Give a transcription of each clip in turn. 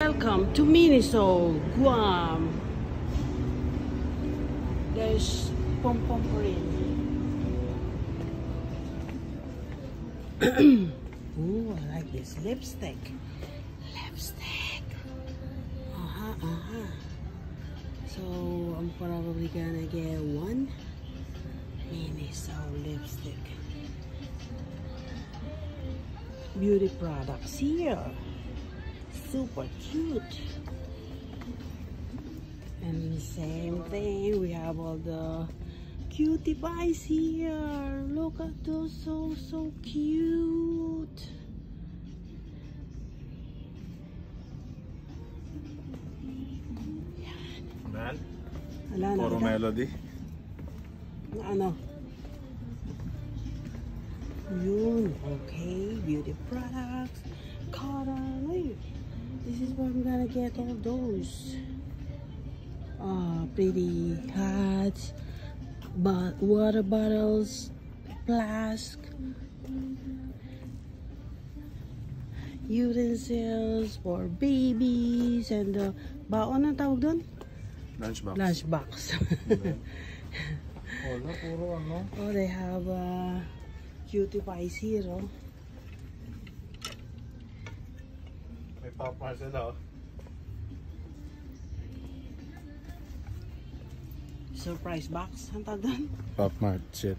Welcome to Miniso, Guam. There's pom-pom rin. Ooh, I like this lipstick. Lipstick. So I'm probably gonna get one Miniso lipstick. Beauty products here. Super cute. And same thing, we have all the cutie pies here. Look at those, so cute. Man, Wala na. puro melody. Ano? Yun, okay, beauty products, cotton. Ay, this is where I'm gonna get all those. Pretty hats, water bottles, flask, utensils for babies, and baon ang tawag doon? Lunchbox. Lunchbox. Wala, puro ano. Oh, they have cutie pies here, oh. May popcorn sila, oh. Surprise box, ang tawag doon? Pop Mart, shit.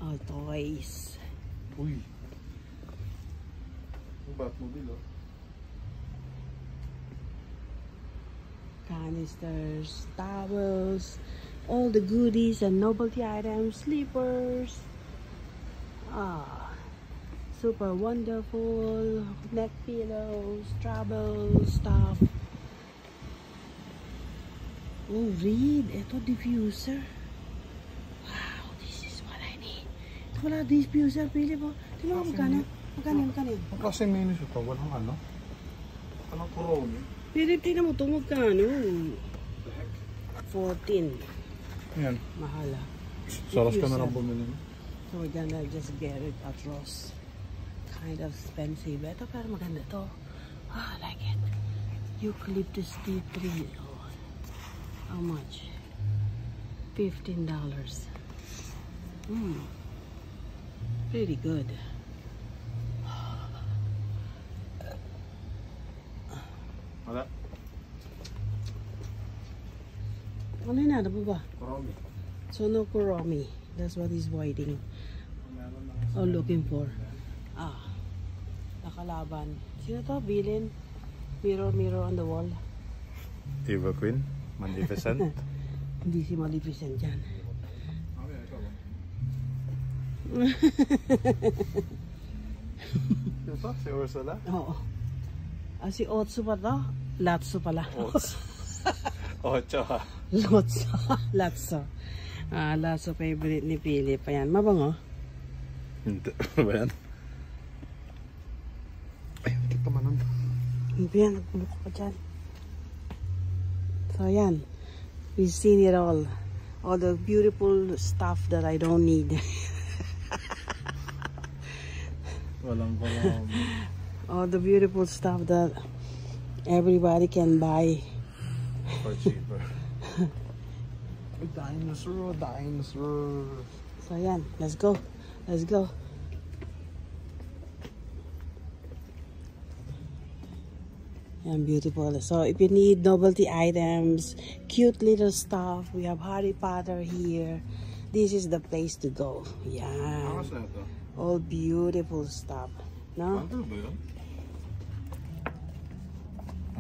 Oh, toys. Uy. Ang Batmobile, oh. Canisters, towels, all the goodies and novelty items, slippers. Super wonderful neck pillows, travel stuff. Oh, read. Ito, diffuser. Wow, this is what I need. Wala diffuser, pili po. Tingnan mo magkano. Magkano. Ang klaseng minis ito, walang ano. Anong Corona? Pili, tingnan mo ito, magkano. 14. Yan. Mahala. Saras ka na lang bumili. So we're gonna just get it at Ross. Kind of expensive. Ito pero maganda to. I like it. Eucalyptus tea tree. Oh. How much? $15. Pretty good. Wala. Ano na ba? Corona. So no kuromi. That's what he's waiting. Or looking for. Nakalaban. Sino to? Bilin? Mirror on the wall. Eva Queen. Maleficent. Hindi si Maleficent yan. Ito, si Ursula? Oo. Si Otso pa to? Latso pala. Ocho, ha? Latso. Latso favorite ni Philip. Ayan, mabango. Hindi. Ano ba yan? Ay, hindi pa manon. Hindi yan, nagpulok pa dyan. So ayan, we've seen it all the beautiful stuff that I don't need. Walang All the beautiful stuff that everybody can buy for cheaper. Dinosaur. So ayan, let's go. And beautiful. So if you need novelty items, cute little stuff, we have Harry Potter here. This is the place to go. Yeah. How much na ito? All beautiful stuff. No? Ano ba yun?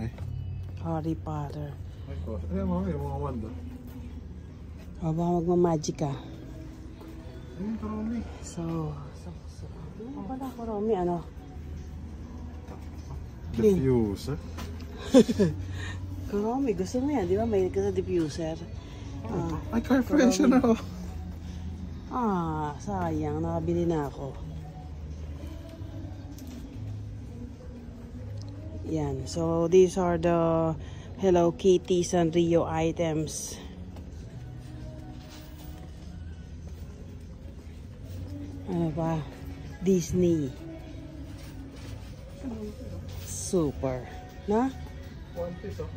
Ay. Harry Potter. Ay, ko. Ay, yung mga wanda. O baka magmamagic ka. Ay, yung Corona. So, ano pala ko, Romy? Ano? Diffuser. Kuromi, gusto mo yan, di ba? May ka sa diffuser. Ay, car freshener na ako. Sayang. Nakabili na ako. Yan. So, these are the Hello Kitty Sanrio items. Ano pa? Disney. Super. Na? One Piece, oh.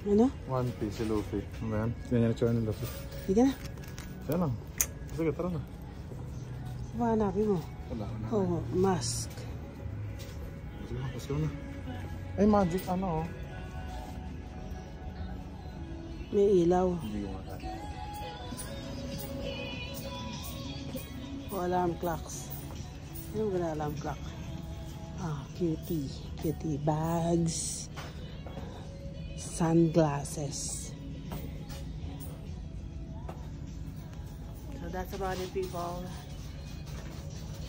Ano? One Piece, si Luffy. Ano ba yan? Ganyan na tsura ni Luffy. Sige na. Yan lang. Sige, tara na. Hanapin mo. Wala na. Oh, mask. Sige, let's go na. Ay, magic ano, oh. May ilaw. Hindi ko makakita. O alarm clocks. Ano ba na alarm clock? Ah, cutie. Cutie bags. Sunglasses. So that's about it, people.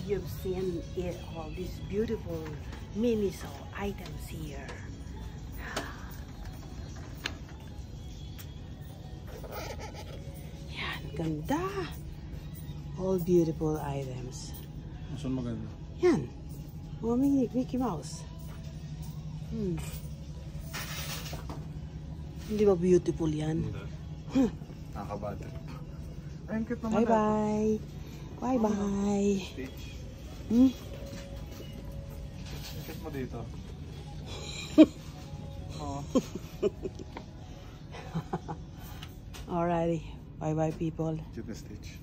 You've seen it, all these beautiful Miniso items here. Yan, ganda. All beautiful items. Saan maganda? Yan. Mga Mickey Mouse. Hindi ba beautiful yan? Hindi. Nakakabate. Ay, ang cute naman. Bye-bye. Bye-bye. Stitch. Hmm? Ang cute mo dito. Oo. Alrighty. Bye-bye, people. Cute na Stitch.